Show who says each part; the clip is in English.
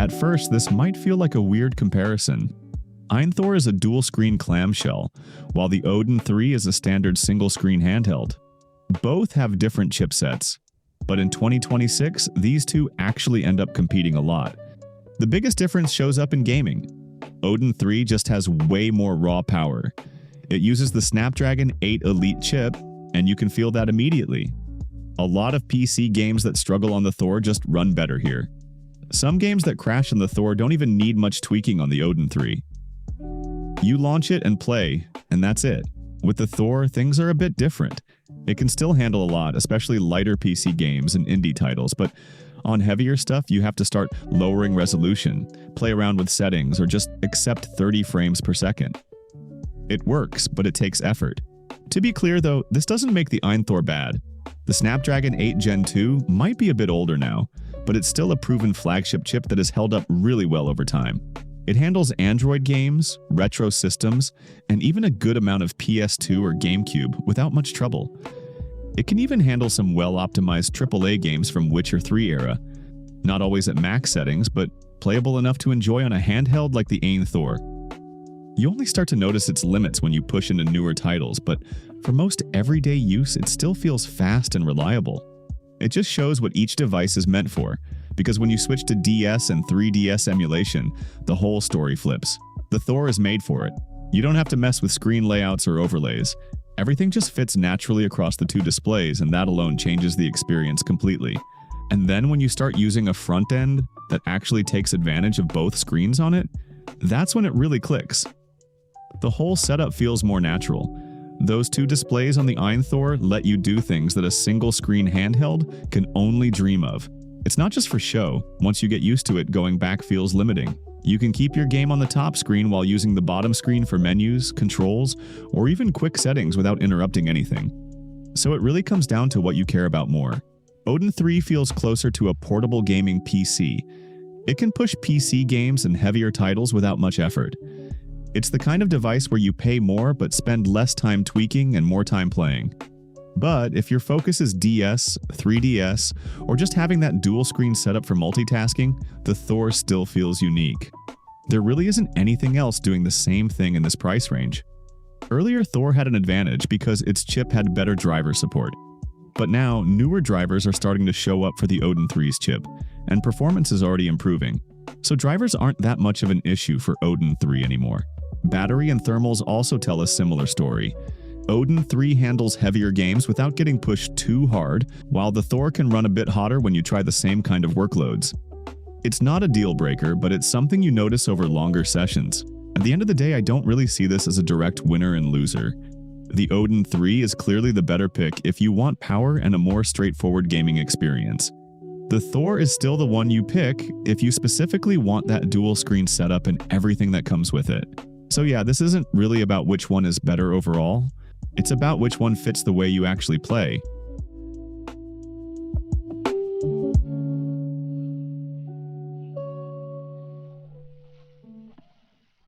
Speaker 1: At first, this might feel like a weird comparison. AYN Thor is a dual-screen clamshell, while the Odin 3 is a standard single-screen handheld. Both have different chipsets, but in 2026, these two actually end up competing a lot. The biggest difference shows up in gaming. Odin 3 just has way more raw power. It uses the Snapdragon 8 Elite chip, and you can feel that immediately. A lot of PC games that struggle on the Thor just run better here. Some games that crash on the Thor don't even need much tweaking on the Odin 3. You launch it and play, and that's it. With the Thor, things are a bit different. It can still handle a lot, especially lighter PC games and indie titles, but on heavier stuff, you have to start lowering resolution, play around with settings, or just accept 30 frames per second. It works, but it takes effort. To be clear though, this doesn't make the AYN Thor bad. The Snapdragon 8 Gen 2 might be a bit older now, but it's still a proven flagship chip that has held up really well over time. It handles Android games, retro systems, and even a good amount of PS2 or GameCube without much trouble. It can even handle some well-optimized AAA games from Witcher 3 era. Not always at max settings, but playable enough to enjoy on a handheld like the AYN Thor. You only start to notice its limits when you push into newer titles, but for most everyday use, it still feels fast and reliable. It just shows what each device is meant for, because when you switch to DS and 3DS emulation, the whole story flips. The Thor is made for it. You don't have to mess with screen layouts or overlays. Everything just fits naturally across the two displays, and that alone changes the experience completely. And then when you start using a front end that actually takes advantage of both screens on it, that's when it really clicks. The whole setup feels more natural. Those two displays on the AYN Thor let you do things that a single-screen handheld can only dream of. It's not just for show. Once you get used to it, going back feels limiting. You can keep your game on the top screen while using the bottom screen for menus, controls, or even quick settings without interrupting anything. So it really comes down to what you care about more. Odin 3 feels closer to a portable gaming PC. It can push PC games and heavier titles without much effort. It's the kind of device where you pay more but spend less time tweaking and more time playing. But if your focus is DS, 3DS, or just having that dual screen setup for multitasking, the Thor still feels unique. There really isn't anything else doing the same thing in this price range. Earlier, Thor had an advantage because its chip had better driver support. But now, newer drivers are starting to show up for the Odin 3's chip, and performance is already improving. So drivers aren't that much of an issue for Odin 3 anymore. Battery and thermals also tell a similar story. Odin 3 handles heavier games without getting pushed too hard, while the Thor can run a bit hotter when you try the same kind of workloads. It's not a deal breaker, but it's something you notice over longer sessions. At the end of the day, I don't really see this as a direct winner and loser. The Odin 3 is clearly the better pick if you want power and a more straightforward gaming experience. The Thor is still the one you pick if you specifically want that dual screen setup and everything that comes with it. So yeah, this isn't really about which one is better overall. It's about which one fits the way you actually play.